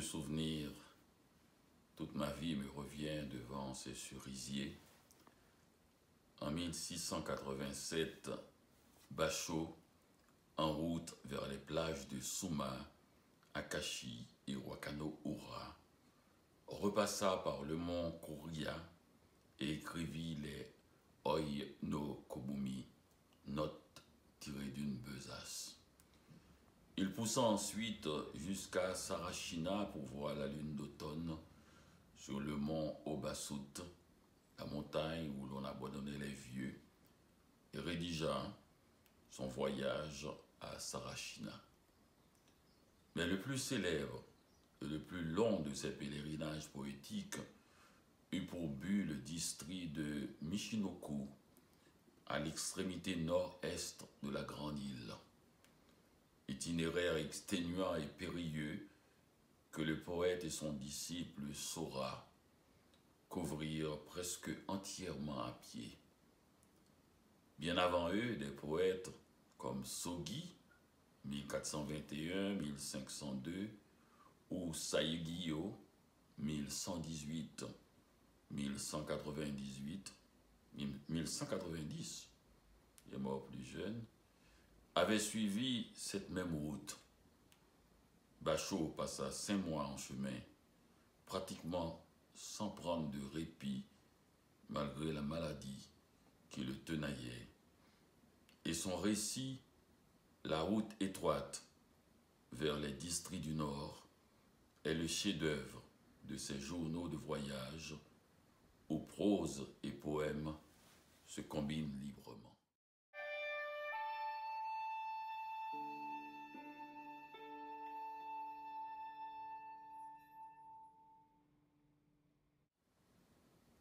souvenir, toute ma vie me revient devant ces cerisiers. En 1687, Bachot, en route vers les plages de Souma, Akashi et Wakano-Ura, repassa par le mont Kouria et écrivit les Oi no Kobumi, notes tirées d'une besace. Il poussa ensuite jusqu'à Sarashina pour voir la lune d'automne sur le mont Obasut, la montagne où l'on abandonnait les vieux, et rédigea son voyage à Sarashina. Mais le plus célèbre et le plus long de ces pèlerinages poétiques eut pour but le district de Michinoku, à l'extrémité nord-est de la Grande Île. Itinéraire exténuant et périlleux que le poète et son disciple Sora couvrirent presque entièrement à pied. Bien avant eux, des poètes comme Sogi, 1421-1502, ou Saigyo, 1118-1190, il est mort plus jeune, avaient suivi cette même route. Bachot passa 5 mois en chemin, pratiquement sans prendre de répit, malgré la maladie qui le tenaillait. Et son récit, La route étroite vers les districts du Nord, est le chef-d'œuvre de ces journaux de voyage où prose et poème se combinent librement.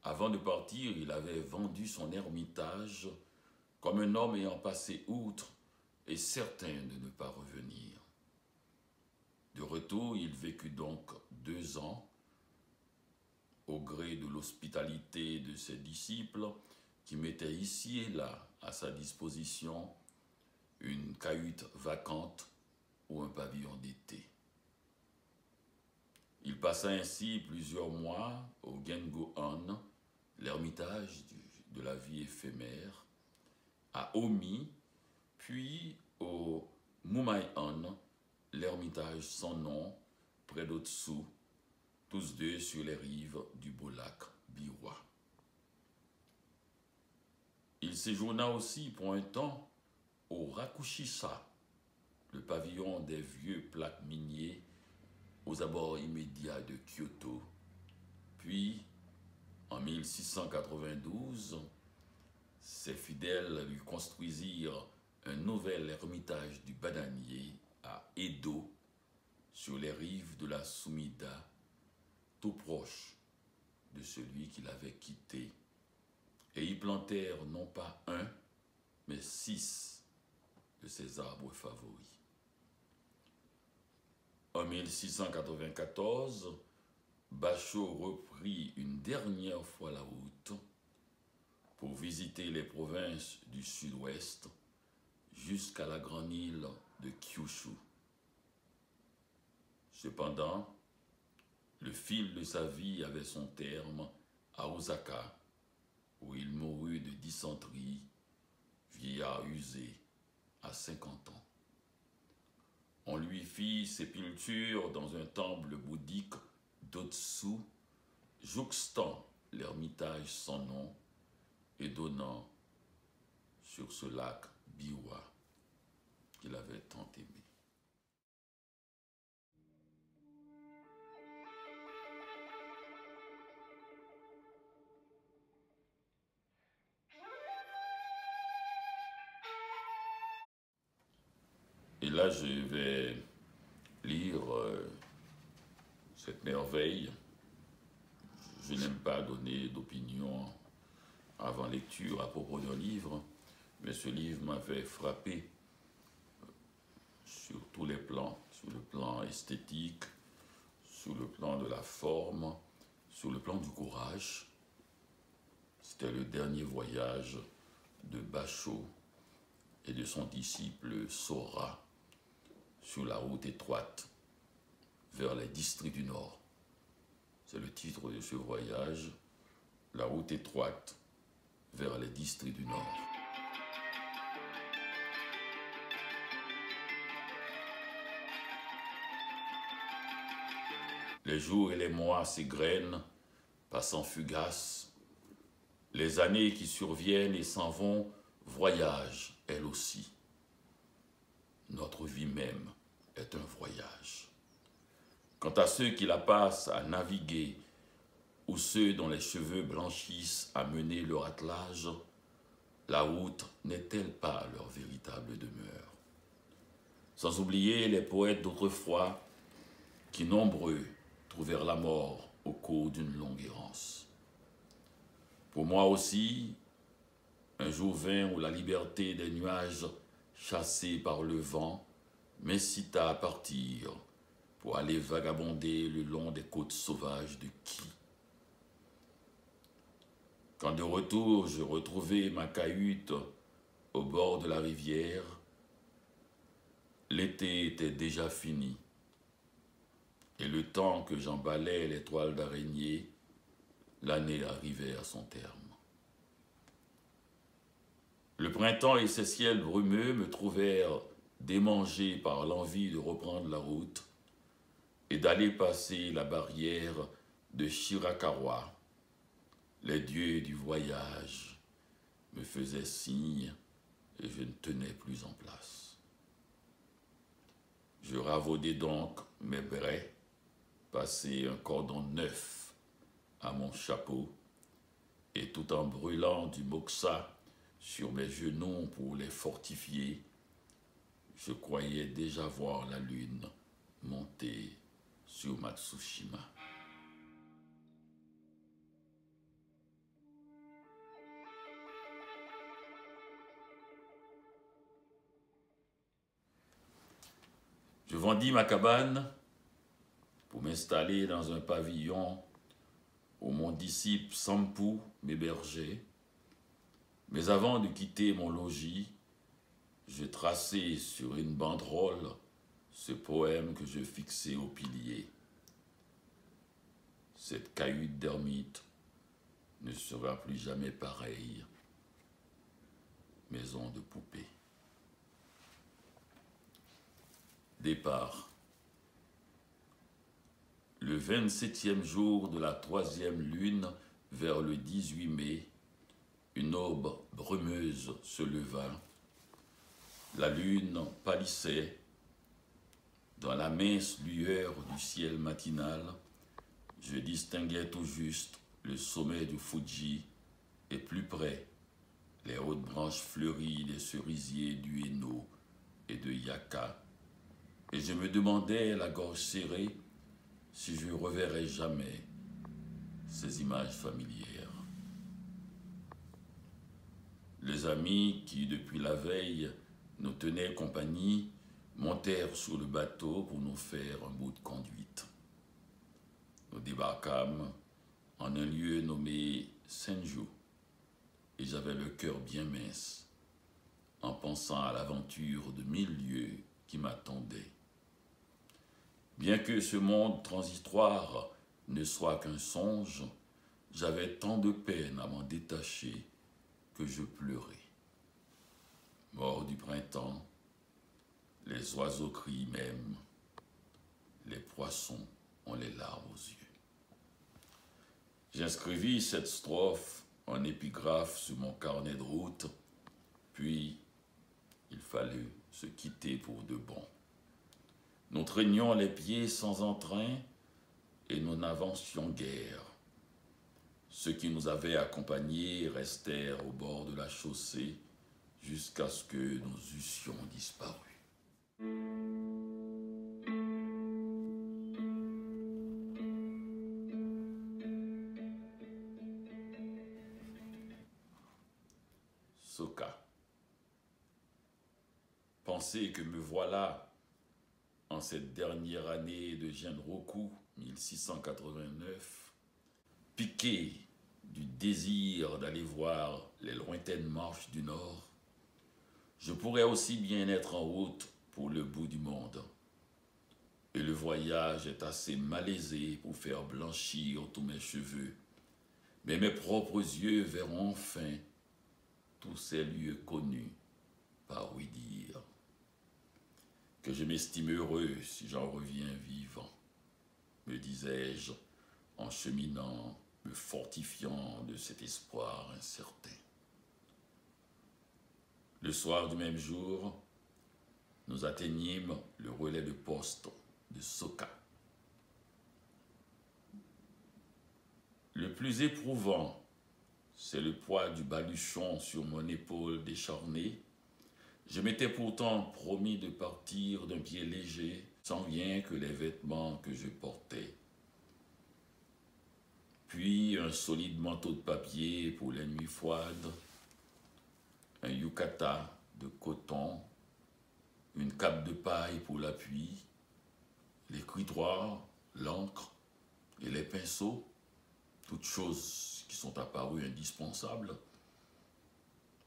Avant de partir, il avait vendu son ermitage comme un homme ayant passé outre et certain de ne pas revenir. De retour, il vécut donc 2 ans, au gré de l'hospitalité de ses disciples qui mettaient ici et là à sa disposition une cahute vacante ou un pavillon d'été. Il passa ainsi plusieurs mois au Gengo-on, l'ermitage de la vie éphémère, à Omi, puis au Mumai-on, l'ermitage sans nom, près d'Otsu, tous deux sur les rives du beau lac Biwa. Il séjourna aussi pour un temps au Rakushisa, le pavillon des vieux plaques miniers aux abords immédiats de Kyoto. Puis, en 1692, ses fidèles lui construisirent un nouvel ermitage du bananier à Edo, sur les rives de la Sumida, tout proche de celui qu'il avait quitté. Et y plantèrent non pas 1, mais 6 de ses arbres favoris. En 1694, Bachot reprit une dernière fois la route pour visiter les provinces du sud-ouest jusqu'à la grande île de Kyushu. Cependant, le fil de sa vie avait son terme à Osaka, où il mourut de dysenterie, vieillard usé, à 50 ans. On lui fit sépulture dans un temple bouddhique d'Otsu, jouxtant l'ermitage sans nom et donnant sur ce lac Biwa qu'il avait tant aimé. Et là, je vais lire cette merveille. Je n'aime pas donner d'opinion avant lecture à propos d'un livre, mais ce livre m'avait frappé sur tous les plans, sur le plan esthétique, sur le plan de la forme, sur le plan du courage. C'était le dernier voyage de Bachot et de son disciple Sora sur la route étroite vers les districts du Nord. C'est le titre de ce voyage, la route étroite vers les districts du Nord. Les jours et les mois s'égrènent, passant fugaces. Les années qui surviennent et s'en vont voyagent, elles aussi. Notre vie même est un voyage. Quant à ceux qui la passent à naviguer ou ceux dont les cheveux blanchissent à mener leur attelage, la route n'est-elle pas leur véritable demeure? Sans oublier les poètes d'autrefois qui, nombreux, trouvèrent la mort au cours d'une longue errance. Pour moi aussi, un jour vint où la liberté des nuages chassés par le vent m'incita à partir pour aller vagabonder le long des côtes sauvages de Qui. Quand de retour je retrouvai ma cahute au bord de la rivière, l'été était déjà fini, et le temps que j'emballais les toiles d'araignée, l'année arrivait à son terme. Le printemps et ses ciels brumeux me trouvèrent démangé par l'envie de reprendre la route et d'aller passer la barrière de Shirakawa. Les dieux du voyage me faisaient signe et je ne tenais plus en place. Je ravaudai donc mes braies, passai un cordon neuf à mon chapeau et tout en brûlant du moxa sur mes genoux pour les fortifier, je croyais déjà voir la lune monter sur Matsushima. Je vendis ma cabane pour m'installer dans un pavillon où mon disciple Sampu m'hébergeait. Mais avant de quitter mon logis, je traçai sur une banderole ce poème que je fixai au pilier. Cette cahute d'ermite ne sera plus jamais pareille, maison de poupée. Départ. Le 27e jour de la 3e lune, vers le 18 mai, une aube brumeuse se leva. La lune pâlissait. Dans la mince lueur du ciel matinal, je distinguais tout juste le sommet du Fuji et plus près, les hautes branches fleuries des cerisiers du Hainaut et de Yaka. Et je me demandais, la gorge serrée, si je reverrais jamais ces images familières. Les amis qui, depuis la veille, nous tenaient compagnie, montèrent sur le bateau pour nous faire un bout de conduite. Nous débarquâmes en un lieu nommé Senju, et j'avais le cœur bien mince en pensant à l'aventure de 1000 lieues qui m'attendait. Bien que ce monde transitoire ne soit qu'un songe, j'avais tant de peine à m'en détacher que je pleurais. Mort du printemps, les oiseaux crient même, les poissons ont les larmes aux yeux. J'inscrivis cette strophe en épigraphe sur mon carnet de route, puis il fallut se quitter pour de bon. Nous traînions les pieds sans entrain et nous n'avancions guère. Ceux qui nous avaient accompagnés restèrent au bord de la chaussée jusqu'à ce que nous eussions disparu. Soka. Pensez que me voilà en cette dernière année de Genroku 1689, piqué du désir d'aller voir les lointaines marches du Nord, je pourrais aussi bien être en route pour le bout du monde. et le voyage est assez malaisé pour faire blanchir tous mes cheveux. Mais mes propres yeux verront enfin tous ces lieux connus par oui dire. Que je m'estime heureux si j'en reviens vivant, me disais-je en cheminant, me fortifiant de cet espoir incertain. Le soir du même jour, nous atteignîmes le relais de poste de Soka. Le plus éprouvant, c'est le poids du baluchon sur mon épaule décharnée. Je m'étais pourtant promis de partir d'un pied léger, sans rien que les vêtements que je portais. Puis un solide manteau de papier pour les nuits froides, un yukata de coton, une cape de paille pour l'appui, l'écritoire, l'encre et les pinceaux, toutes choses qui sont apparues indispensables,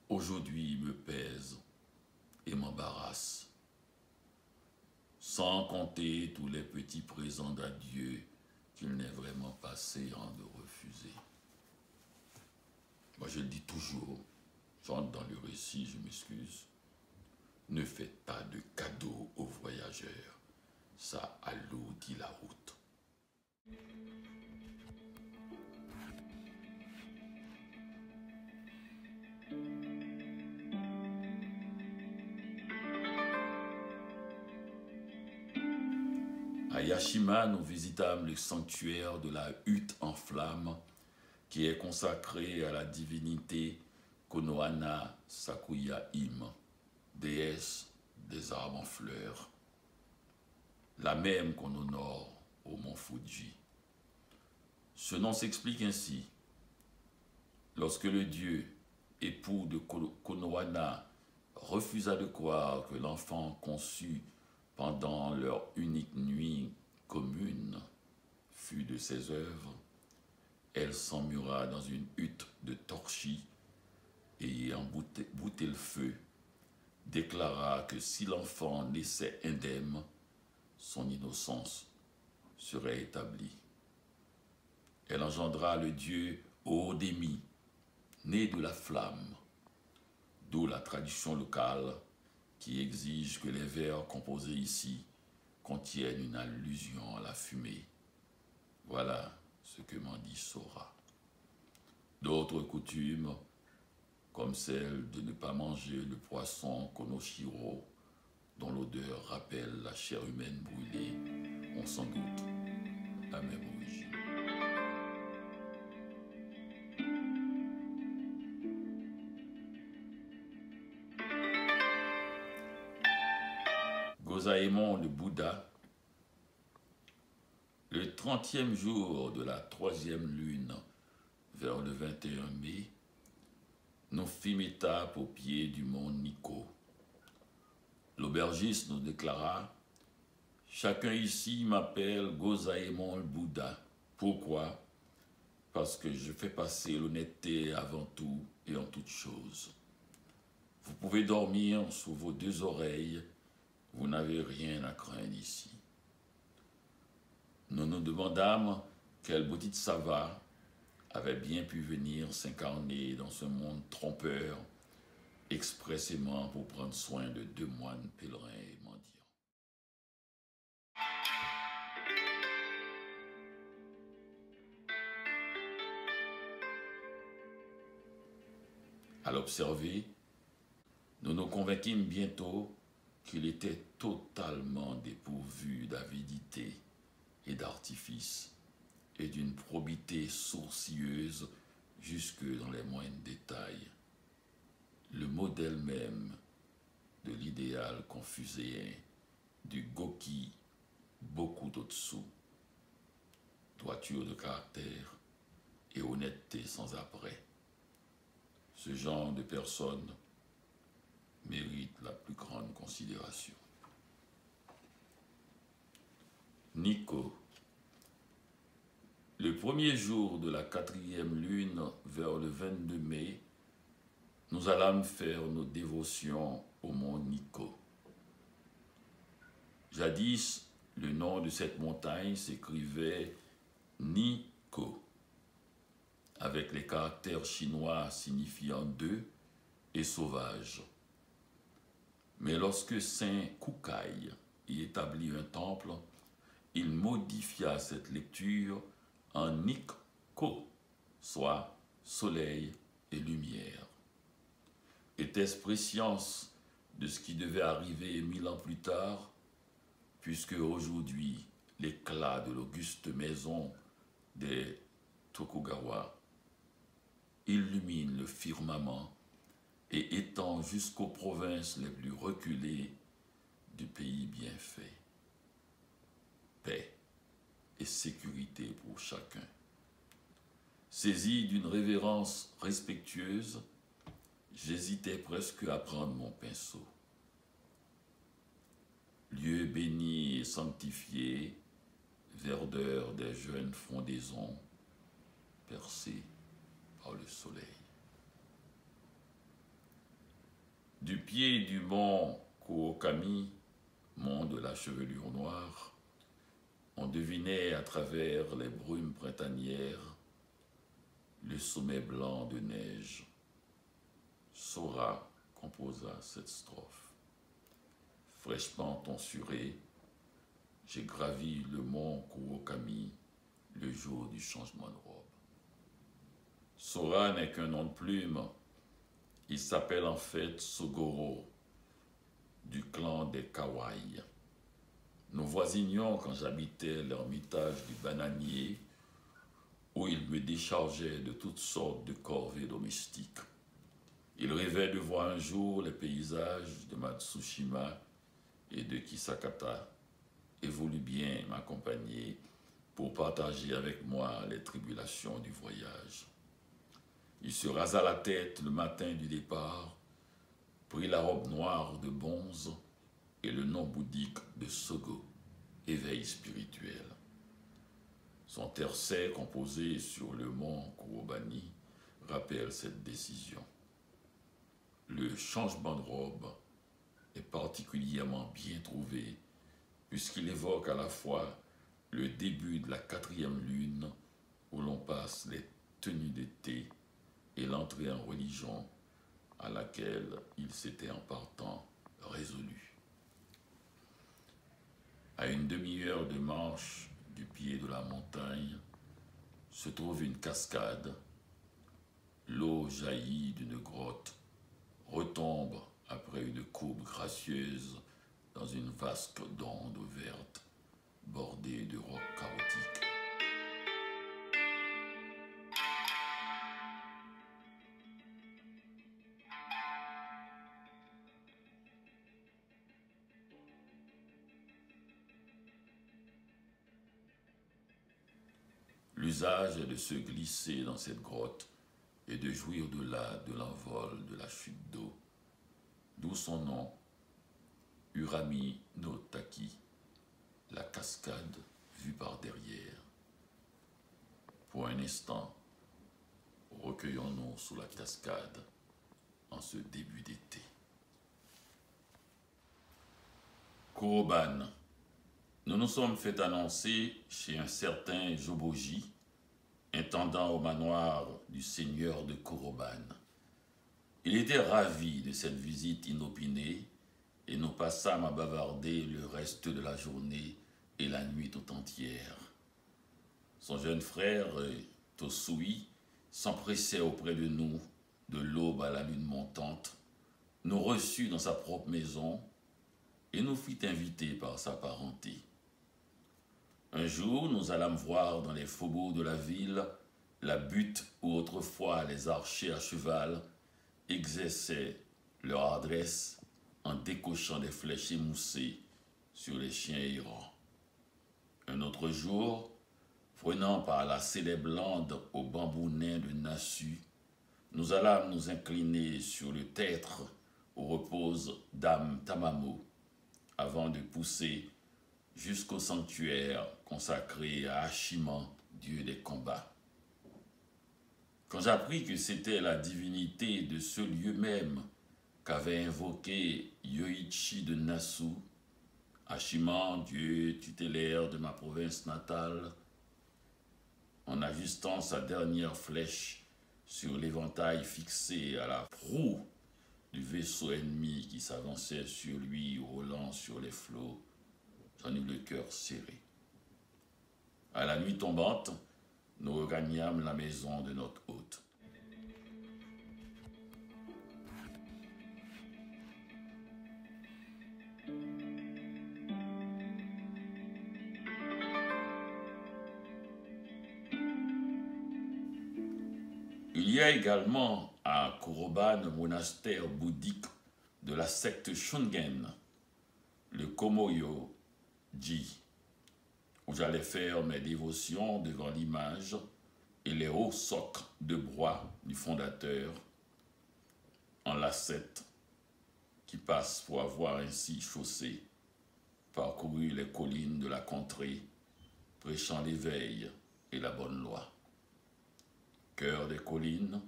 aujourd'hui me pèsent et m'embarrassent, sans compter tous les petits présents d'adieu qu'il n'est vraiment pas séant de refuser. Moi je le dis toujours, j'entre dans le récit, je m'excuse, ne faites pas de cadeaux aux voyageurs, ça alourdit la route. À Yashima, nous visitâmes le sanctuaire de la hutte en flammes qui est consacré à la divinité Konohana Sakuya-Im, déesse des arbres en fleurs, la même qu'on honore au mont Fuji. Ce nom s'explique ainsi. Lorsque le dieu, époux de Konohana, refusa de croire que l'enfant conçu pendant leur unique nuit commune fut de ses œuvres, elle s'emmura dans une hutte de torchis et ayant bouté le feu, déclara que si l'enfant naissait indemne, son innocence serait établie. Elle engendra le dieu Oodemi, né de la flamme, d'où la tradition locale qui exige que les vers composés ici contiennent une allusion à la fumée. Voilà ce que m'en dit Sora. D'autres coutumes, comme celle de ne pas manger le poisson konoshiro, dont l'odeur rappelle la chair humaine brûlée, ont sans doute la même origine. Gozaemon le Bouddha, le 30e jour de la 3e lune, vers le 21 mai, nous fîmes étape au pied du mont Nikko. L'aubergiste nous déclara « Chacun ici m'appelle Gozaemon le Bouddha. Pourquoi? Parce que je fais passer l'honnêteté avant tout et en toute chose. Vous pouvez dormir sous vos deux oreilles, vous n'avez rien à craindre ici. » Nous nous demandâmes quel Bodhisattva avait bien pu venir s'incarner dans ce monde trompeur expressément pour prendre soin de deux moines pèlerins et mendiants. À l'observer, nous nous convainquîmes bientôt qu'il était totalement dépourvu d'avidité et d'artifice et d'une probité sourcilleuse jusque dans les moindres détails. Le modèle même de l'idéal confuséen du Goki Bokudotsu, droiture de caractère et honnêteté sans après. Ce genre de personne mérite la plus grande considération. Nikko. Le premier jour de la 4e lune, vers le 22 mai, nous allâmes faire nos dévotions au mont Nikko. Jadis, le nom de cette montagne s'écrivait Ni-ko, avec les caractères chinois signifiant deux et sauvage. Mais lorsque Saint Kukai y établit un temple, il modifia cette lecture en Nikko, soit soleil et lumière. Était-ce prescience de ce qui devait arriver 1000 ans plus tard, puisque aujourd'hui l'éclat de l'auguste maison des Tokugawa illumine le firmament et étend jusqu'aux provinces les plus reculées du pays bien fait. Paix et sécurité pour chacun. Saisi d'une révérence respectueuse, j'hésitais presque à prendre mon pinceau. Lieu béni et sanctifié, verdeur des jeunes frondaisons, percées par le soleil. Du pied du mont Kuokami, mont de la chevelure noire, on devinait à travers les brumes printanières le sommet blanc de neige. Sora composa cette strophe. Fraîchement tonsuré, j'ai gravi le mont Kuokami le jour du changement de robe. Sora n'est qu'un nom de plume. Il s'appelle en fait Sogoro, du clan des Kawai. Nous voisinions quand j'habitais l'ermitage du bananier, où il me déchargeait de toutes sortes de corvées domestiques. Il rêvait de voir un jour les paysages de Matsushima et de Kisakata et voulut bien m'accompagner pour partager avec moi les tribulations du voyage. Il se rasa la tête le matin du départ, prit la robe noire de bonze et le nom bouddhique de Sogo, éveil spirituel. Son tercet composé sur le mont Kurobani rappelle cette décision. Le changement de robe est particulièrement bien trouvé puisqu'il évoque à la fois le début de la 4e lune où l'on passe les tenues d'été et l'entrée en religion à laquelle il s'était en partant résolu. À une demi-heure de marche du pied de la montagne se trouve une cascade. L'eau jaillit d'une grotte, retombe après une courbe gracieuse dans une vasque d'ondes vertes bordée de rocs chaotiques. L'usage est de se glisser dans cette grotte et de jouir de l'envol de la chute d'eau, d'où son nom, Urami no Taki, la cascade vue par derrière. Pour un instant, recueillons-nous sous la cascade en ce début d'été. Kuroban. Nous nous sommes fait annoncer chez un certain Joboji, intendant au manoir du seigneur de Kuroban. Il était ravi de cette visite inopinée et nous passâmes à bavarder le reste de la journée et la nuit tout entière. Son jeune frère, Tosui, s'empressait auprès de nous de l'aube à la lune montante, nous reçut dans sa propre maison et nous fit inviter par sa parenté. Un jour, nous allâmes voir dans les faubourgs de la ville la butte où autrefois les archers à cheval exerçaient leur adresse en décochant des flèches émoussées sur les chiens errants. Un autre jour, prenant par la célèbre lande au bambou nain de Nasu, nous allâmes nous incliner sur le tertre où repose Dame Tamamo, avant de pousser jusqu'au sanctuaire consacré à Hachiman, dieu des combats. Quand j'appris que c'était la divinité de ce lieu même qu'avait invoqué Yoichi de Nasu, Hachiman, dieu tutélaire de ma province natale, en ajustant sa dernière flèche sur l'éventail fixé à la proue du vaisseau ennemi qui s'avançait sur lui, roulant sur les flots, j'en eus le cœur serré. À la nuit tombante, nous regagnâmes la maison de notre hôte. Il y a également à Koroban un monastère bouddhique de la secte Shungen, le Komoyo-ji, où j'allais faire mes dévotions devant l'image et les hauts socles de bois du fondateur en lacette qui passe pour avoir ainsi chaussé, parcouru les collines de la contrée, prêchant l'éveil et la bonne loi. Cœur des collines,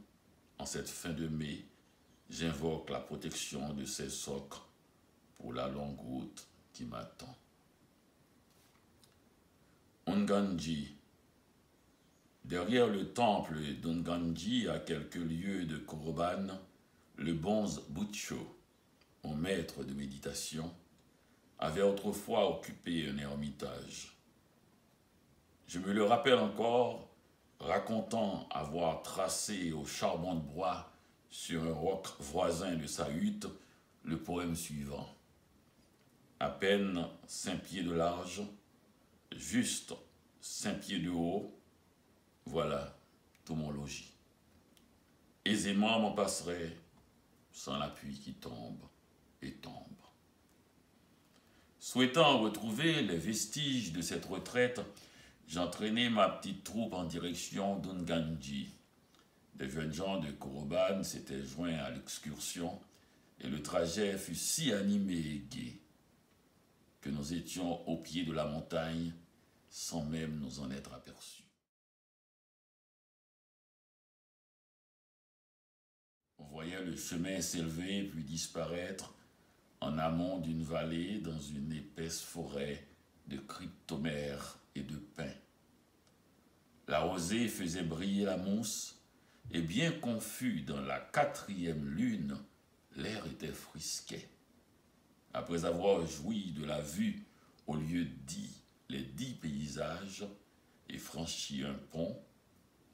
en cette fin de mai, j'invoque la protection de ces socles pour la longue route qui m'attend. Unganji. Derrière le temple d'Unganji, à quelques lieues de Koroban, le bonze Butcho, mon maître de méditation, avait autrefois occupé un ermitage. Je me le rappelle encore, racontant avoir tracé au charbon de bois sur un roc voisin de sa hutte le poème suivant. À peine 5 pieds de large, juste 5 pieds de haut, voilà tout mon logis. Aisément m'en passerait sans la pluie qui tombe et tombe. Souhaitant retrouver les vestiges de cette retraite, j'entraînai ma petite troupe en direction d'Unganji. Des jeunes gens de Koroban s'étaient joints à l'excursion et le trajet fut si animé et gai que nous étions au pied de la montagne sans même nous en être aperçus. On voyait le chemin s'élever puis disparaître en amont d'une vallée dans une épaisse forêt de cryptomères et de pins. La rosée faisait briller la mousse, et bien confus dans la 4e lune, l'air était frisquet. Après avoir joui de la vue au lieu dit les 10 paysages et franchi un pont,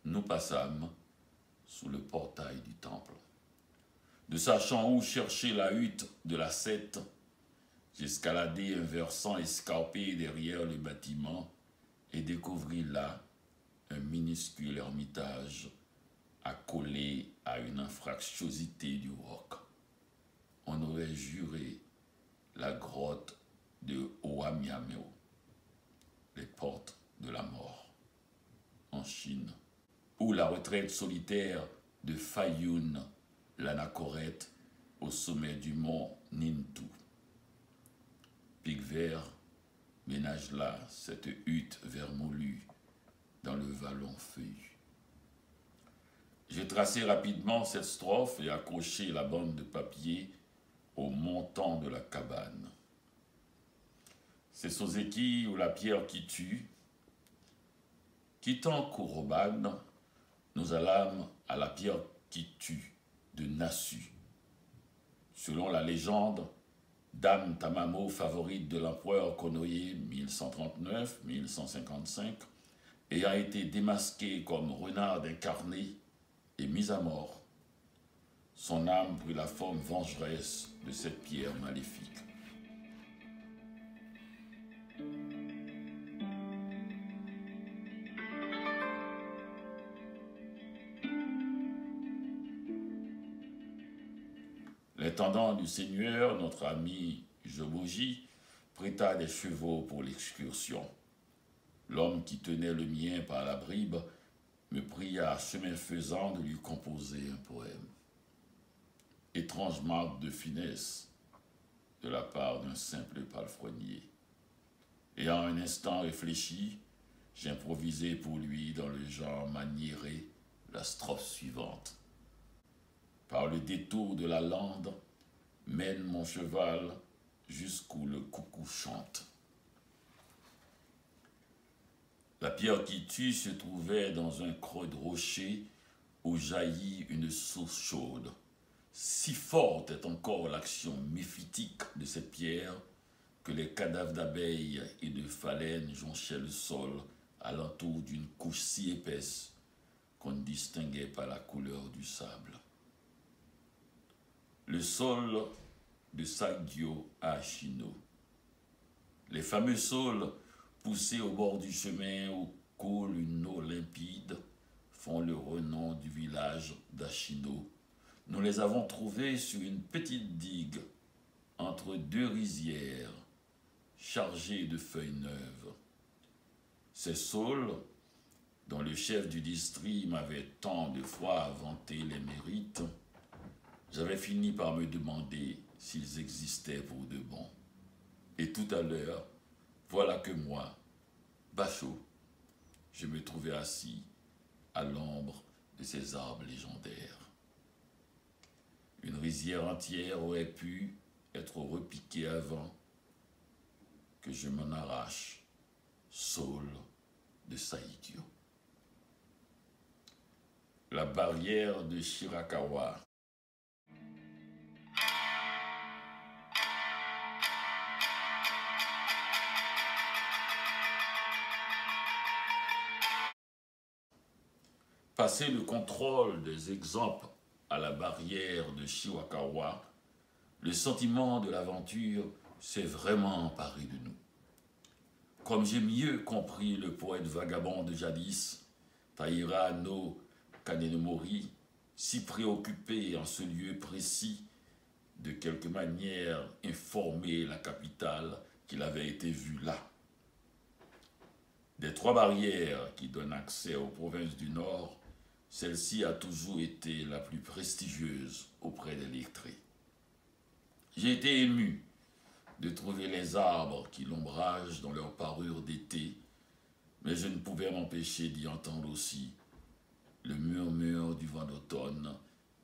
nous passâmes sous le portail du temple. Ne sachant où chercher la hutte de la Sète, j'escaladai un versant escarpé derrière le bâtiment et découvris là un minuscule ermitage accolé à une anfractuosité du roc. On aurait juré la grotte de Oamiameo, les portes de la mort, en Chine, ou la retraite solitaire de Fayoun, l'anachorète, au sommet du mont Nintu. Pic Vert ménage là cette hutte vermoulue dans le vallon feuillu. J'ai tracé rapidement cette strophe et accroché la bande de papier au montant de la cabane. C'est Soseki ou la pierre qui tue. Quittant Koroban, nous allâmes à la pierre qui tue de Nasu. Selon la légende, Dame Tamamo, favorite de l'empereur Konoye 1139-1155, ayant été démasquée comme renard incarné et mise à mort, son âme prit la forme vengeresse de cette pierre maléfique. L'intendant du Seigneur, notre ami Joboji, prêta des chevaux pour l'excursion. L'homme qui tenait le mien par la bribe me pria, chemin faisant, de lui composer un poème. Étrange marque de finesse de la part d'un simple palefrenier. Et en un instant réfléchi, j'improvisai pour lui dans le genre maniéré la strophe suivante. Par le détour de la lande, mène mon cheval jusqu'où le coucou chante. La pierre qui tue se trouvait dans un creux de rocher où jaillit une source chaude. Si forte est encore l'action méphitique de cette pierre que les cadavres d'abeilles et de phalènes jonchaient le sol alentour d'une couche si épaisse qu'on ne distinguait pas la couleur du sable. Le sol de Saigyo à Ashino. Les fameux saules poussés au bord du chemin où coule une eau limpide font le renom du village d'Ashino. Nous les avons trouvés sur une petite digue entre deux rizières chargées de feuilles neuves. Ces saules, dont le chef du district m'avait tant de fois vanté les mérites, j'avais fini par me demander s'ils existaient pour de bon. Et tout à l'heure, voilà que moi, Basho, je me trouvais assis à l'ombre de ces arbres légendaires. Une rizière entière aurait pu être repiquée avant que je m'en arrache, saule de Saigyo. La barrière de Shirakawa. Passer le contrôle des exemples à la barrière de Shirakawa, le sentiment de l'aventure s'est vraiment emparé de nous. Comme j'ai mieux compris le poète vagabond de jadis, Taira no Kanemori, si préoccupé en ce lieu précis, de quelque manière informer la capitale qu'il avait été vu là. Des trois barrières qui donnent accès aux provinces du Nord, celle-ci a toujours été la plus prestigieuse auprès des lettrés. J'ai été ému de trouver les arbres qui l'ombragent dans leur parure d'été, mais je ne pouvais m'empêcher d'y entendre aussi le murmure du vent d'automne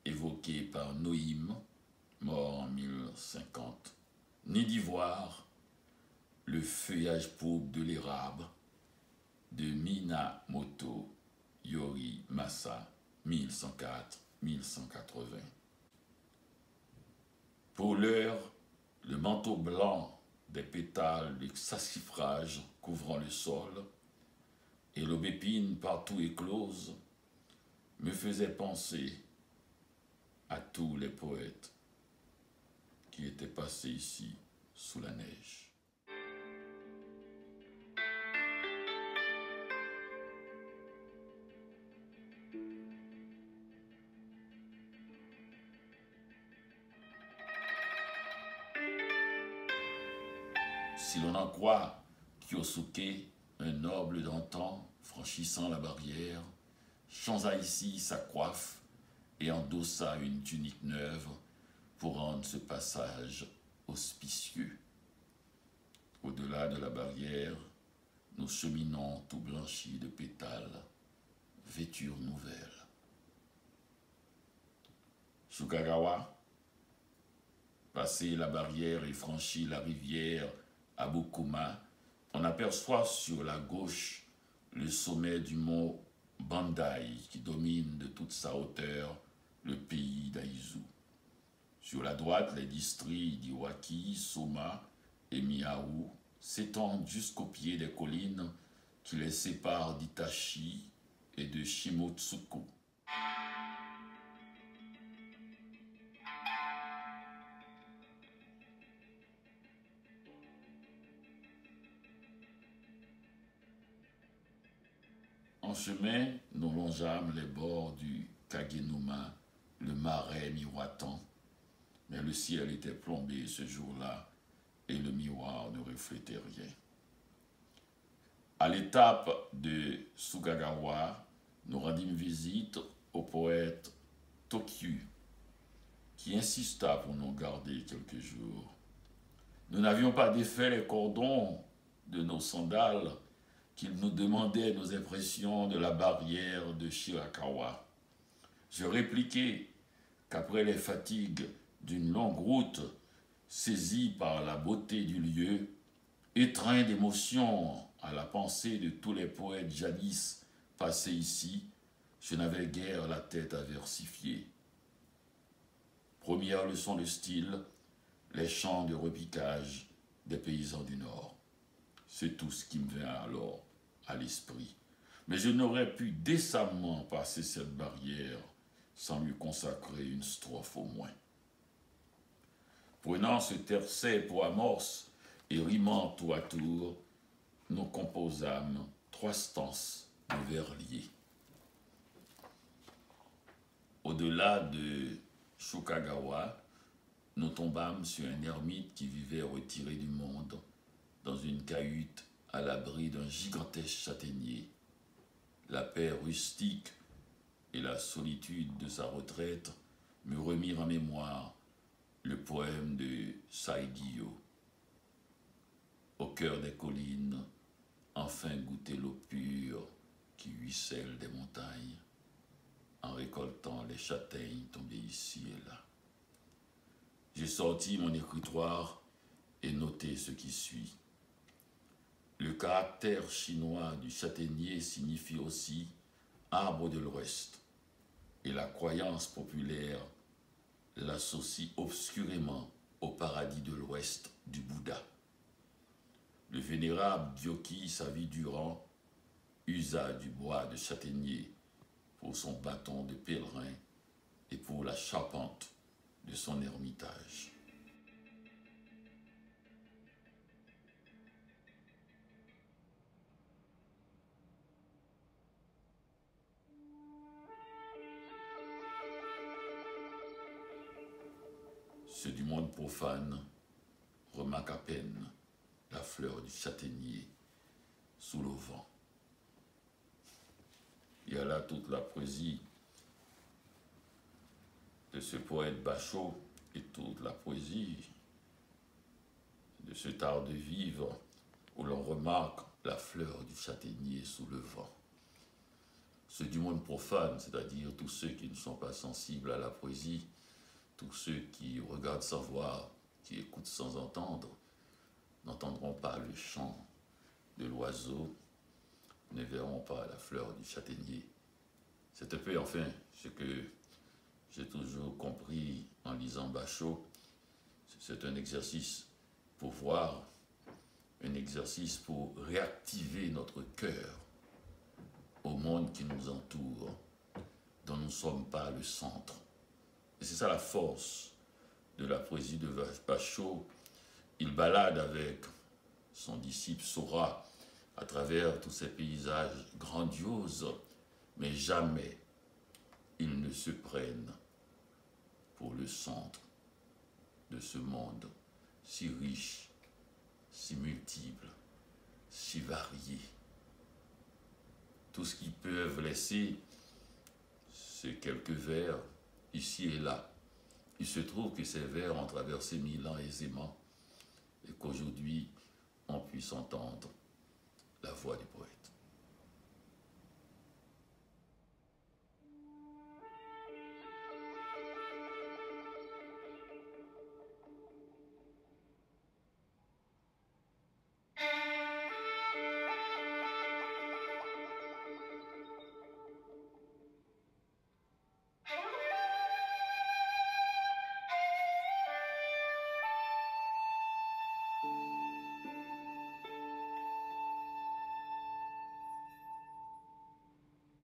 évoqué par Noïm, mort en 1050, ni d'y voir le feuillage pourpre de l'érable de Minamoto Yorimasa, 1104-1180. Pour l'heure, le manteau blanc des pétales de saxifrage couvrant le sol et l'aubépine partout éclose me faisaient penser à tous les poètes qui étaient passés ici sous la neige. Si l'on en croit Kyosuke, un noble d'antan, franchissant la barrière, changea ici sa coiffe et endossa une tunique neuve pour rendre ce passage auspicieux. Au-delà de la barrière, nous cheminons tout blanchis de pétales, vêtures nouvelles. Sukagawa, passé la barrière et franchi la rivière Abukuma, on aperçoit sur la gauche le sommet du mont Bandai qui domine de toute sa hauteur le pays d'Aizu. Sur la droite, les districts d'Iwaki, Soma et Miyahu s'étendent jusqu'au pied des collines qui les séparent d'Itachi et de Shimotsuku. En chemin, nous longeâmes les bords du Kagenuma, le marais miroitant, mais le ciel était plombé ce jour-là et le miroir ne reflétait rien. À l'étape de Sukagawa, nous rendîmes visite au poète Tokyu, qui insista pour nous garder quelques jours. Nous n'avions pas défait les cordons de nos sandales qu'il nous demandait nos impressions de la barrière de Shirakawa. Je répliquai qu'après les fatigues d'une longue route, saisi par la beauté du lieu, étreint d'émotion à la pensée de tous les poètes jadis passés ici, je n'avais guère la tête à versifier. Première leçon de style, les chants de repiquage des paysans du Nord. C'est tout ce qui me vient alors à l'esprit. Mais je n'aurais pu décemment passer cette barrière sans lui consacrer une strophe au moins. Prenant ce tercet pour amorce et rimant tour à tour, nous composâmes 3 stances de vers liés. Au-delà de Shokagawa, nous tombâmes sur un ermite qui vivait retiré du monde, dans une cahute à l'abri d'un gigantesque châtaignier. La paix rustique et la solitude de sa retraite me remirent en mémoire le poème de Saigyo. Au cœur des collines, enfin goûter l'eau pure qui ruisselle des montagnes, en récoltant les châtaignes tombées ici et là. J'ai sorti mon écritoire et noté ce qui suit. Le caractère chinois du châtaignier signifie aussi arbre de l'Ouest, et la croyance populaire l'associe obscurément au paradis de l'Ouest du Bouddha. Le vénérable Gyoki, sa vie durant, usa du bois de châtaignier pour son bâton de pèlerin et pour la charpente de son ermitage. Ceux du monde profane remarquent à peine la fleur du châtaignier sous le vent. Il y a là toute la poésie de ce poète Bachot et toute la poésie de cet art de vivre où l'on remarque la fleur du châtaignier sous le vent. Ceux du monde profane, c'est-à-dire tous ceux qui ne sont pas sensibles à la poésie, tous ceux qui regardent sans voir, qui écoutent sans entendre, n'entendront pas le chant de l'oiseau, ne verront pas la fleur du châtaignier. C'est un peu, enfin, ce que j'ai toujours compris en lisant Bachot. C'est un exercice pour voir, un exercice pour réactiver notre cœur au monde qui nous entoure, dont nous ne sommes pas le centre. Et c'est ça la force de la poésie de Bachot. Il balade avec son disciple Sora à travers tous ces paysages grandioses, mais jamais ils ne se prennent pour le centre de ce monde si riche, si multiple, si varié. Tout ce qu'ils peuvent laisser, c'est quelques vers ici et là. Il se trouve que ces vers ont traversé 1000 ans aisément et qu'aujourd'hui, on puisse entendre la voix du poète.